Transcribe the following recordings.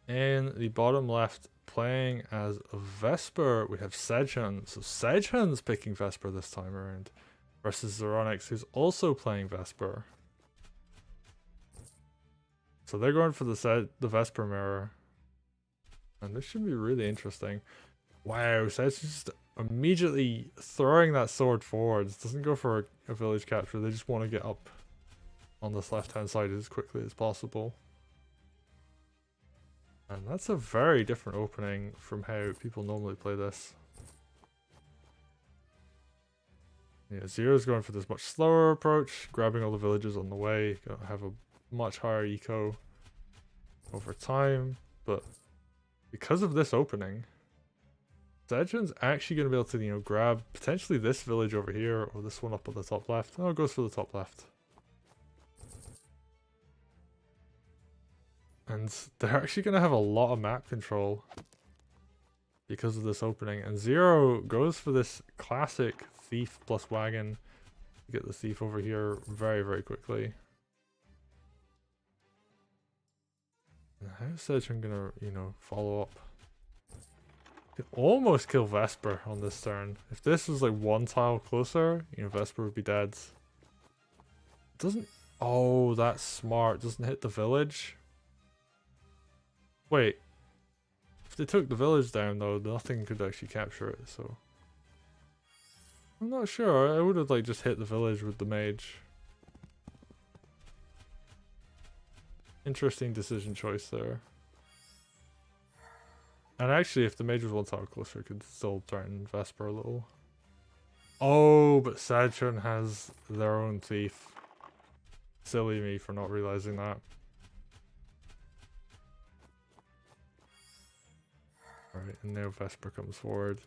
In the bottom left, playing as Vesper, we have Sedgehun. So Sedgehun's picking Vesper this time around. Versus Zeronix, who's also playing Vesper. So they're going for the Vesper mirror. And this should be really interesting. Wow, Sedgehun's just immediately throwing that sword forwards. Doesn't go for a village capture, they just want to get up on this left hand side as quickly as possible. And that's a very different opening from how people normally play this. Yeah, Zero's going for this much slower approach, grabbing all the villages on the way, gonna have a much higher eco over time, but because of this opening, Sedgehun's actually going to be able to, you know, grab potentially this village over here or this one up on the top left. Oh, it goes for the top left. And they're actually going to have a lot of map control because of this opening. And Zero goes for this classic thief plus wagon to get the thief over here very, very quickly. And how's Sedgehun going to, you know, follow up? Could almost kill Vesper on this turn. If this was like one tile closer, you know, Vesper would be dead. It doesn't... Oh, that's smart. Doesn't hit the village. Wait. If they took the village down though, nothing could actually capture it, so... I'm not sure. I would have like just hit the village with the mage. Interesting decision choice there. And actually, if the mage was one tile closer, it could still threaten Vesper a little. Oh, but Sedgehun has their own thief. Silly me for not realizing that. Alright, and now Vesper comes forward.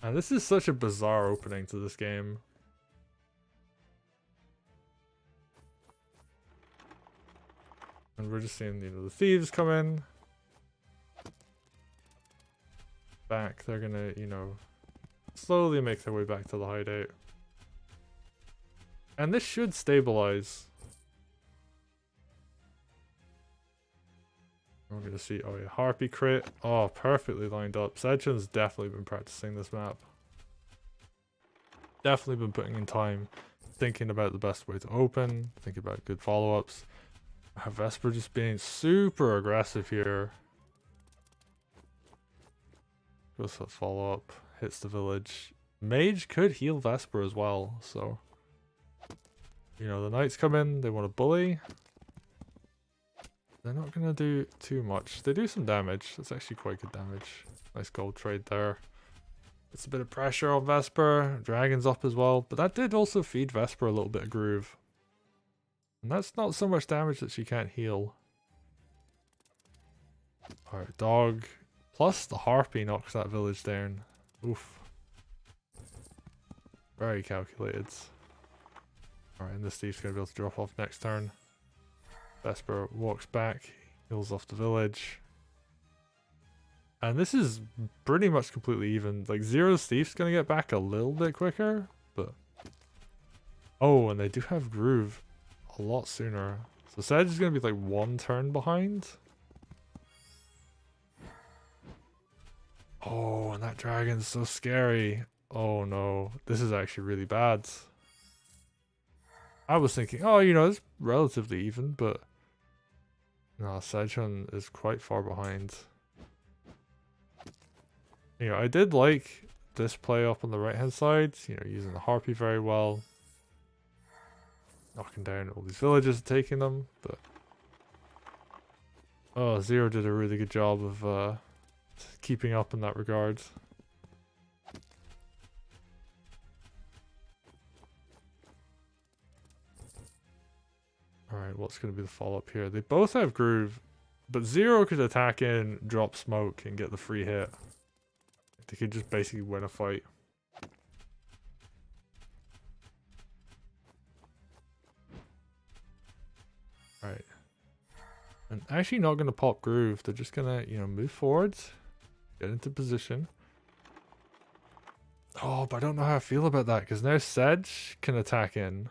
And this is such a bizarre opening to this game. And we're just seeing, you know, the thieves come in. Back, they're gonna, you know, slowly make their way back to the hideout. And this should stabilize. We're gonna see, oh yeah, Harpy crit. Oh, perfectly lined up. Sedgehun's definitely been practicing this map. Definitely been putting in time, thinking about the best way to open, thinking about good follow-ups. Vesper just being super aggressive here. Goes for follow-up, hits the village. Mage could heal Vesper as well, so... You know, the knights come in, they want to bully. They're not going to do too much. They do some damage. That's actually quite good damage. Nice gold trade there. It's a bit of pressure on Vesper. Dragon's up as well. But that did also feed Vesper a little bit of groove. And that's not so much damage that she can't heal. Alright, dog. Plus the Harpy knocks that village down. Oof. Very calculated. Alright, and this thief's going to be able to drop off next turn. Vesper walks back, heals off the village. And this is pretty much completely even. Like, Zero's thief's going to get back a little bit quicker, but... Oh, and they do have Groove a lot sooner. So Sedge is going to be like one turn behind. Oh, and that dragon's so scary. Oh no, this is actually really bad. I was thinking, oh, you know, it's relatively even, but... No, Sedgehun is quite far behind. You know, I did like this play up on the right hand side, you know, using the Harpy very well. Knocking down all these villages and taking them, but... Oh, Zero did a really good job of keeping up in that regard. Alright, what's going to be the follow-up here? They both have Groove, but Zero could attack in, drop smoke, and get the free hit. They could just basically win a fight. Right. And actually not going to pop Groove. They're just going to, you know, move forwards, get into position. Oh, but I don't know how I feel about that, because now Sedge can attack in.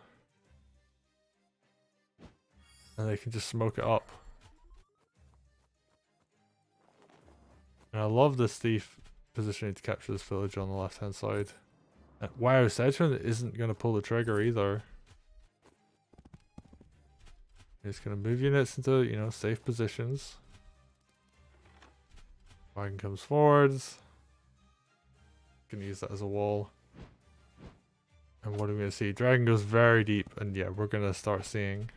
And they can just smoke it up. I love this thief positioning to capture this village on the left hand side. Wow, Sedgehun isn't going to pull the trigger either. He's going to move units into, you know, safe positions. Wagon comes forwards. Gonna use that as a wall. And what are we gonna see? Dragon goes very deep, and yeah, we're gonna start seeing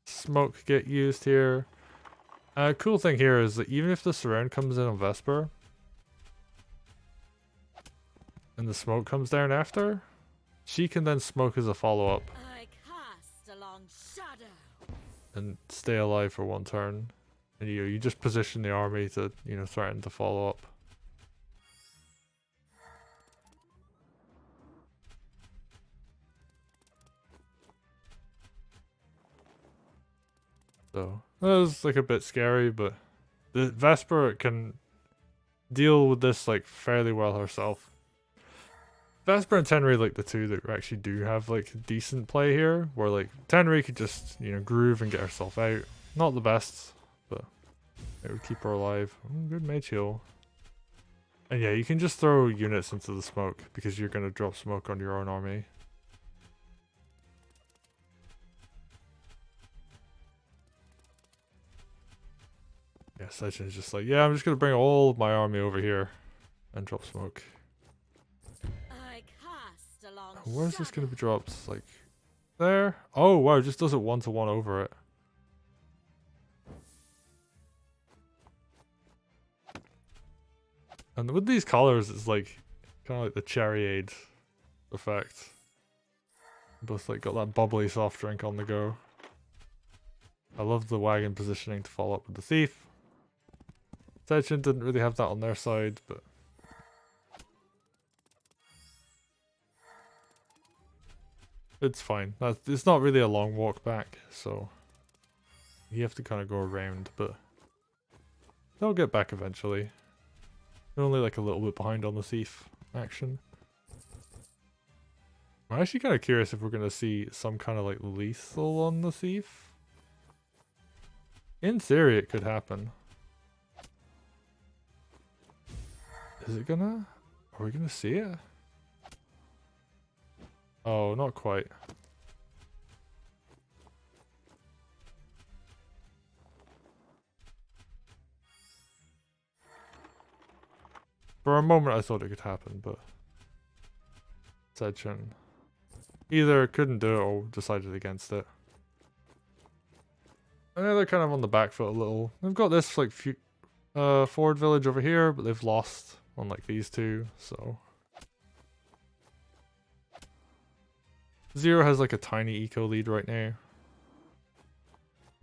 smoke get used here. Cool thing here is that even if the surround comes in on Vesper, and the smoke comes down after, she can then smoke as a follow-up. I cast a long shadow. And stay alive for one turn. And you just position the army to, you know, threaten to follow up. So that was like a bit scary, but the Vesper can deal with this like fairly well herself. Vesper and Tenri like the two that actually do have like decent play here, where like Tenri could just, you know, groove and get herself out. Not the best, but it would keep her alive. Ooh, good mage heal. And yeah, you can just throw units into the smoke because you're going to drop smoke on your own army. Yeah, Sedgehun is just like, yeah, I'm just going to bring all of my army over here and drop smoke. I cast a long Where's this going to be dropped? Like, there? Oh, wow, it just does it 1-to-1 over it. And with these colors, it's like, kind of like the cherryade effect. Both like got that bubbly soft drink on the go. I love the wagon positioning to follow up with the thief. Sedgehun didn't really have that on their side, but it's fine. It's not really a long walk back, so you have to kind of go around, but they'll get back eventually. They're only like a little bit behind on the thief action. I'm actually kind of curious if we're going to see some kind of like lethal on the thief. In theory, it could happen. Is it gonna? Are we gonna see it? Oh, not quite. For a moment I thought it could happen, but Sedgehun either couldn't do it or decided against it. And they're kind of on the back foot a little. They've got this like forward village over here, but they've lost on like these two, so Zero has like a tiny eco lead right now.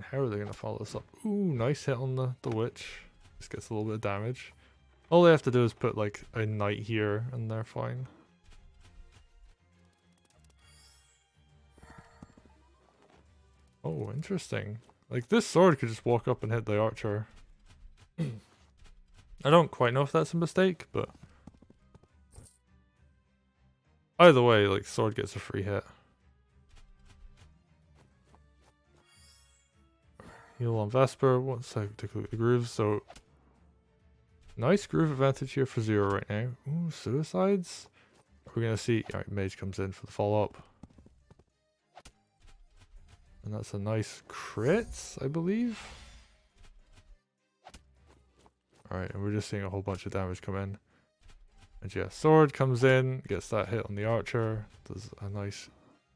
How are they gonna follow this up? Ooh, nice hit on the witch. Just gets a little bit of damage. All they have to do is put like a knight here and they're fine. Oh, interesting. Like this sword could just walk up and hit the archer. I don't quite know if that's a mistake, but either way, like sword gets a free hit. Heal on Vesper. One sec to click the groove. So nice groove advantage here for Zero right now. Ooh, suicides. We're gonna see. Alright, mage comes in for the follow up. And that's a nice crit, I believe. Alright, and we're just seeing a whole bunch of damage come in. And yeah, sword comes in, gets that hit on the archer. Does a nice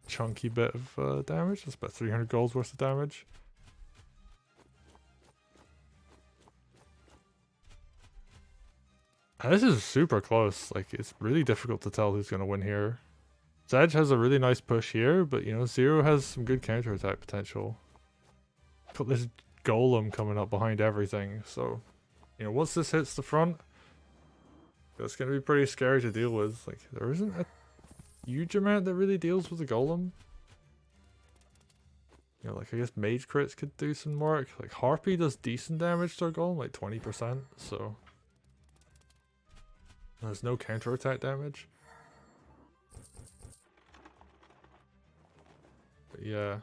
chunky bit of damage. That's about 300 gold's worth of damage. And this is super close. Like, it's really difficult to tell who's going to win here. Sedge has a really nice push here, but you know, Zero has some good counterattack potential. Got this golem coming up behind everything, so you know, once this hits the front, it's going to be pretty scary to deal with. Like, there isn't a huge amount that really deals with the golem. You know, like I guess mage crits could do some work. Like Harpy does decent damage to a golem, like 20%, so there's no counterattack damage. But yeah.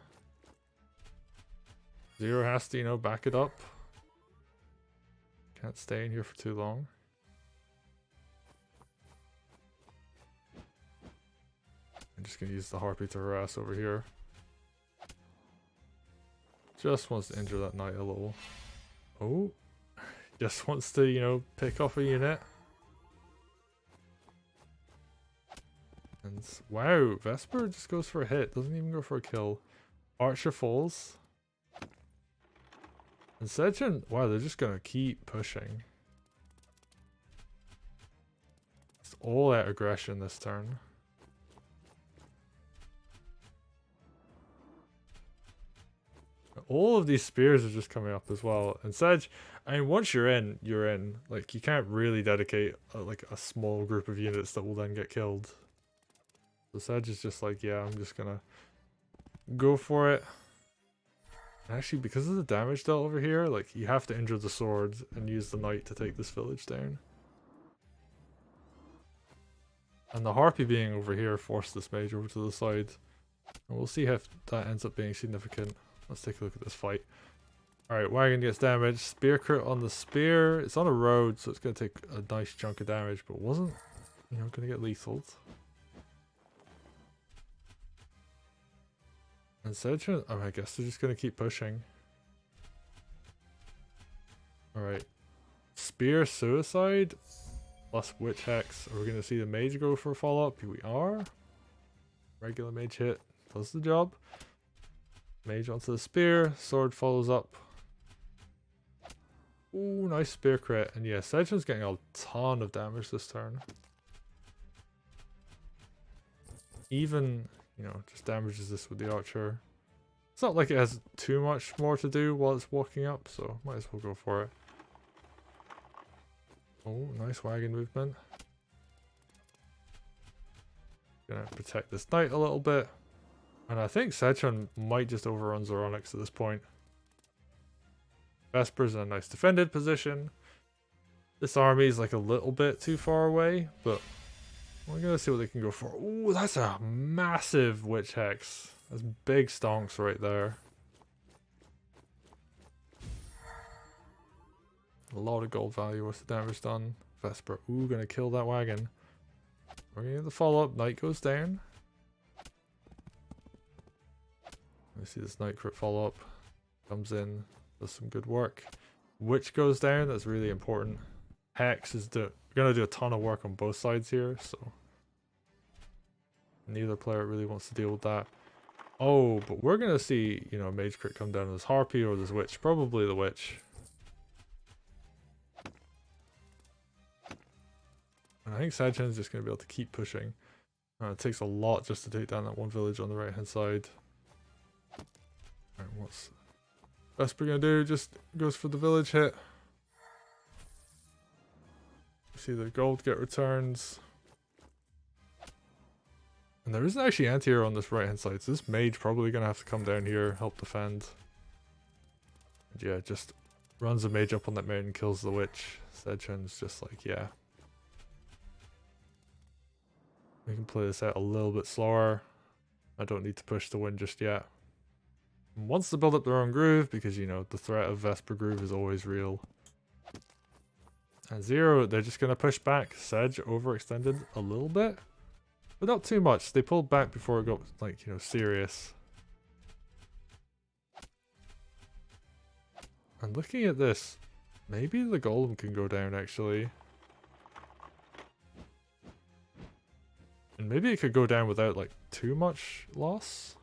Zero has to, you know, back it up. Can't stay in here for too long. I'm just gonna use the harpy to harass over here. Just wants to injure that knight a little. Oh, just wants to, you know, pick off a unit. And wow, Vesper just goes for a hit, doesn't even go for a kill. Archer falls. And Sedgehun, wow, they're just gonna keep pushing. It's all out aggression this turn. All of these spears are just coming up as well. And Sedge, I mean, once you're in, you're in. Like, you can't really dedicate like a small group of units that will then get killed. So Sedge is just like, yeah, I'm just gonna go for it. Actually, because of the damage dealt over here, like, you have to injure the sword and use the knight to take this village down. And the harpy being over here forced this mage over to the side. And we'll see if that ends up being significant. Let's take a look at this fight. Alright, wagon gets damaged. Spear crit on the spear. It's on a road, so it's going to take a nice chunk of damage, but wasn't, you know, going to get lethal. And Sedgehun, oh, I guess they're just going to keep pushing. Alright. Spear suicide plus witch hex. Are we going to see the mage go for a follow-up? Here we are. Regular mage hit does the job. Mage onto the spear, sword follows up. Ooh, nice spear crit. And yeah, Sedgehun's getting a ton of damage this turn. Even, you know, just damages this with the archer. It's not like it has too much more to do while it's walking up, so might as well go for it. Oh, nice wagon movement. Gonna protect this knight a little bit. And I think Sedgehun might just overrun Zeronix at this point. Vesper's in a nice defended position. This army is like a little bit too far away, but we're gonna see what they can go for. Ooh, that's a massive witch hex. That's big stonks right there. A lot of gold value with the damage done. Vesper, ooh, gonna kill that wagon. We're gonna get the follow-up. Knight goes down. We see this knight crit follow-up. Comes in, does some good work. Witch goes down, that's really important. Hex is gonna do a ton of work on both sides here, so neither player really wants to deal with that. Oh, but we're gonna see, you know, mage crit come down on this harpy or this witch. Probably the witch. And I think Sedgehun's just gonna be able to keep pushing. It takes a lot just to take down that one village on the right hand side. Alright, what's Vesper gonna do? Just goes for the village hit. See the gold get returns. And there isn't actually anti-hero on this right hand side, so this mage probably gonna have to come down here, help defend. And yeah, just runs the mage up on that mountain, kills the witch. Sedgehun's just like, yeah. We can play this out a little bit slower. I don't need to push the win just yet. Wants to build up their own groove because, you know, the threat of Vesper groove is always real. And Zero, they're just going to push back. Sedge overextended a little bit, but not too much. They pulled back before it got, like, you know, serious. And looking at this, maybe the golem can go down actually. And maybe it could go down without like too much loss.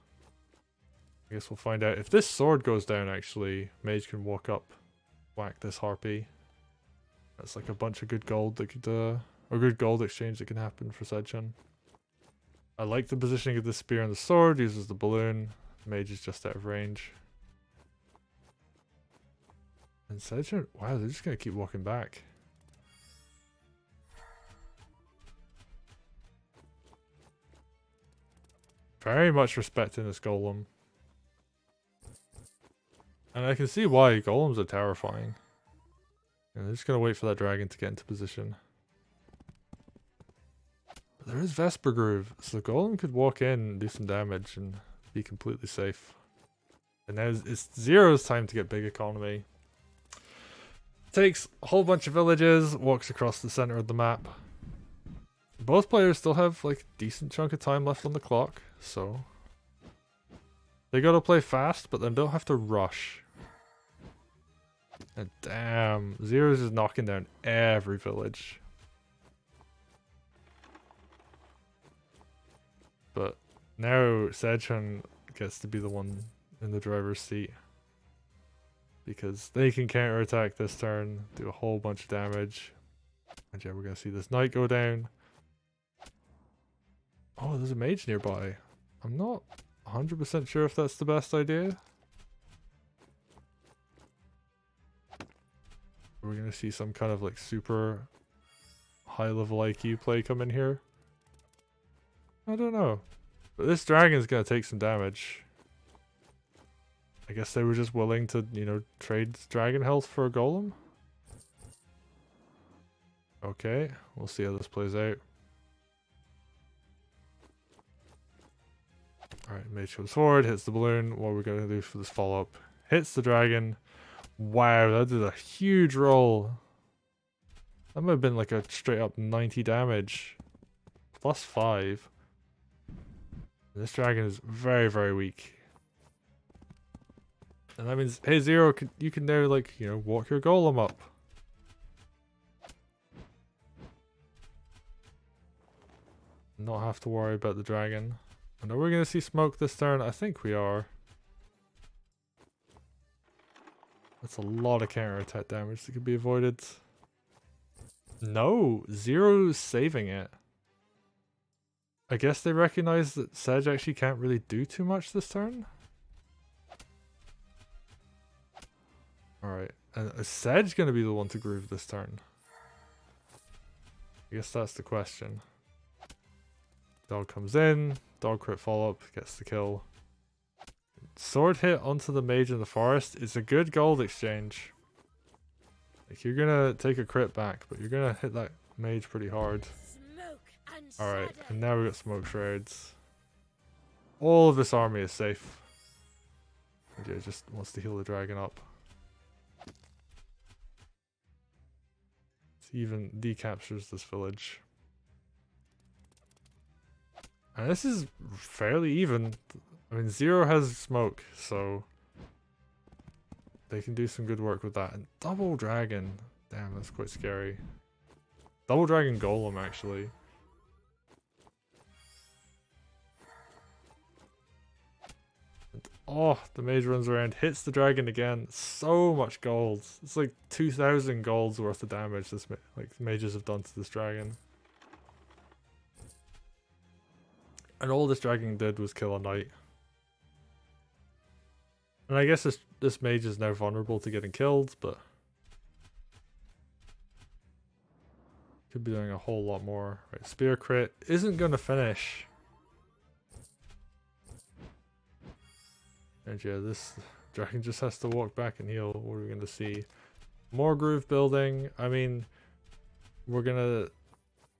I guess we'll find out. If this sword goes down actually, mage can walk up, whack this harpy. That's like a bunch of good gold that could, or good gold exchange that can happen for Sedgehun. I like the positioning of the spear and the sword, uses the balloon. Mage is just out of range. And Sedgehun, wow, they're just going to keep walking back. Very much respecting this golem. And I can see why. Golems are terrifying. And they're just going to wait for that dragon to get into position. But there is Vesper Groove, so the golem could walk in and do some damage and be completely safe. And now it's Zero's time to get big economy. takes a whole bunch of villages, walks across the center of the map. Both players still have like a decent chunk of time left on the clock, so they gotta play fast, but then don't have to rush. And damn, Zero's just knocking down every village. But now Sedgehun gets to be the one in the driver's seat, because they can counterattack this turn, do a whole bunch of damage. And yeah, we're gonna see this knight go down. Oh, there's a mage nearby. I'm not 100% sure if that's the best idea. We're gonna see some kind of like super high level IQ play come in here. I don't know. But this dragon's gonna take some damage. I guess they were just willing to, you know, trade dragon health for a golem. Okay, we'll see how this plays out. Alright, mage comes forward, hits the balloon. What we're gonna do for this follow-up. Hits the dragon. Wow, that did a huge roll. That might have been like a straight up 90 damage. Plus 5. And this dragon is very, very weak. And that means, hey Zero, you can now like, you know, walk your golem up. Not have to worry about the dragon. And are we going to see smoke this turn? I think we are. That's a lot of counter attack damage that could be avoided. No, Zero's saving it. I guess they recognize that Sedge actually can't really do too much this turn. Alright, and is Sedge going to be the one to groove this turn? I guess that's the question. Dog comes in, dog crit follow-up, gets the kill. Sword hit onto the mage in the forest is a good gold exchange. Like, you're gonna take a crit back, but you're gonna hit that mage pretty hard. Alright, and now we got smoke shreds. All of this army is safe. And yeah, just wants to heal the dragon up. It even decaptures this village. And this is fairly even. I mean, Zero has smoke, so they can do some good work with that. And double dragon. Damn, that's quite scary. Double dragon golem, actually. And, oh, the mage runs around, hits the dragon again. So much gold. It's like 2,000 golds worth of damage this mages have done to this dragon. And all this dragon did was kill a knight. And I guess this mage is now vulnerable to getting killed, but could be doing a whole lot more. Right, spear crit isn't going to finish. And yeah, this dragon just has to walk back and heal. What are we going to see? More groove building. I mean, we're going to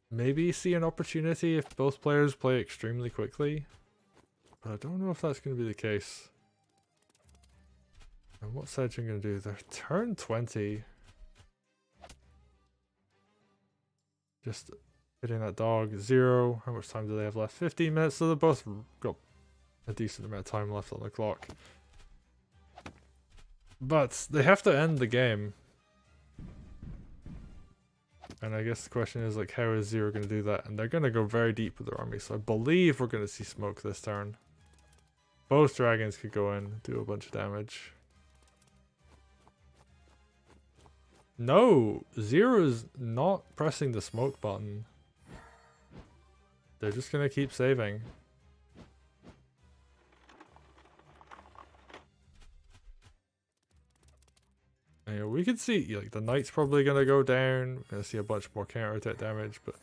maybe see an opportunity if both players play extremely quickly. But I don't know if that's going to be the case. And what's Sedgehun going to do? They're turn 20. Just hitting that dog. Zero. How much time do they have left? 15 minutes. So they both got a decent amount of time left on the clock. But they have to end the game. And I guess the question is, like, how is Zero going to do that? And they're going to go very deep with their army. So I believe we're going to see smoke this turn. Both dragons could go in, do a bunch of damage. No! Zero's not pressing the smoke button. They're just going to keep saving. And, you know, we could see, like, the knight's probably going to go down. We're going to see a bunch more counter-attack damage. But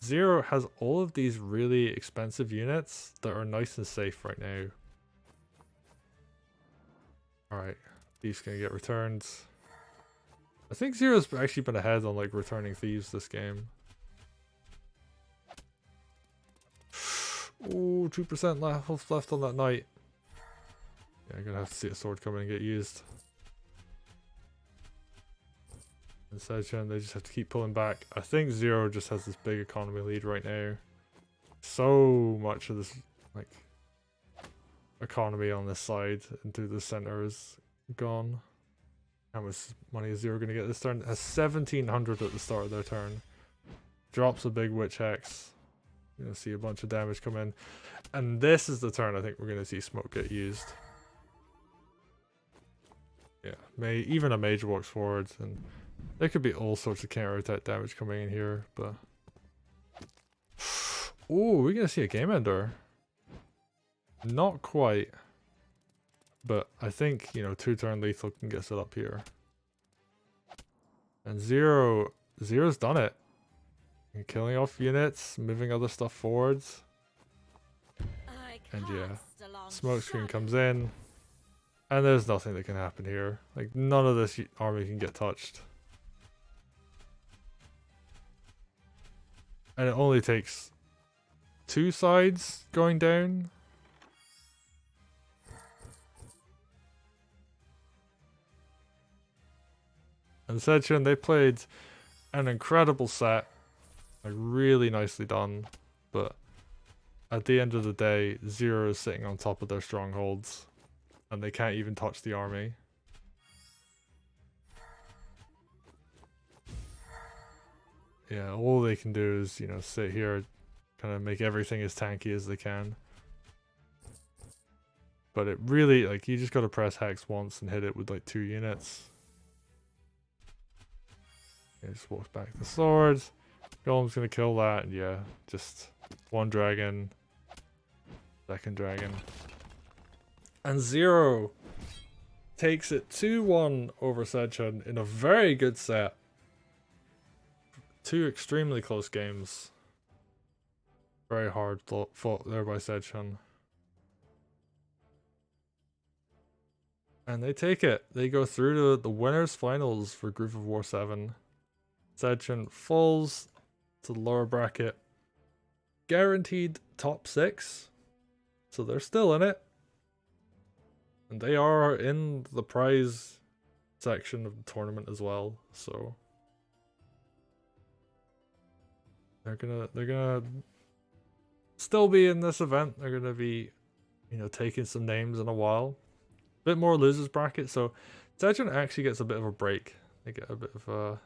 Zero has all of these really expensive units that are nice and safe right now. Alright, thieves going to get returned. I think Zero's actually been ahead on, like, returning thieves this game. Ooh, 2% health left on that knight. Yeah, I'm gonna have to see a sword come in and get used. And Sedgehun, they just have to keep pulling back. I think Zero just has this big economy lead right now. So much of this like economy on this side into the center is gone. How much money is Zero going to get this turn? It has 1700 at the start of their turn. Drops a big Witch Hex. You're going to see a bunch of damage come in. And this is the turn I think we're going to see Smoke get used. Yeah, even a Mage walks forward, and there could be all sorts of counter attack damage coming in here, but... Ooh, we're going to see a game ender. Not quite. But I think, you know, 2-turn lethal can get set up here. And Zero's done it. And killing off units, moving other stuff forwards. And yeah, smoke screen comes in. And there's nothing that can happen here. Like, none of this army can get touched. And it only takes 2 sides going down. And Sedgehun, they played an incredible set. Like, really nicely done. But at the end of the day, Zero is sitting on top of their strongholds. And they can't even touch the army. Yeah, all they can do is, you know, sit here, kind of make everything as tanky as they can. But it really, like, you just gotta press Hex once and hit it with, like, 2 units. Yeah, just walks back the sword. Golem's gonna kill that, and yeah, just 1 dragon, 2nd dragon. And Zero takes it 2-1 over Sedgehun in a very good set. 2 extremely close games. Very hard fought there by Sedgehun. And they take it. They go through to the winners finals for Group of War 7. Sedgehun falls to the lower bracket. Guaranteed top 6. So they're still in it. And they are in the prize section of the tournament as well, so they're gonna still be in this event. They're gonna be, you know, taking some names in a while. A bit more losers bracket, so Sedgehun actually gets a bit of a break. They get a bit of a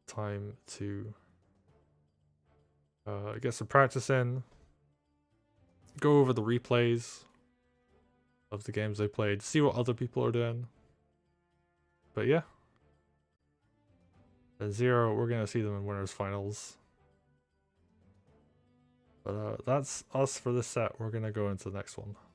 time to get some practice in, go over the replays of the games they played, see what other people are doing. But yeah, at Zero, we're gonna see them in winners finals. But that's us for this set. We're gonna go into the next one.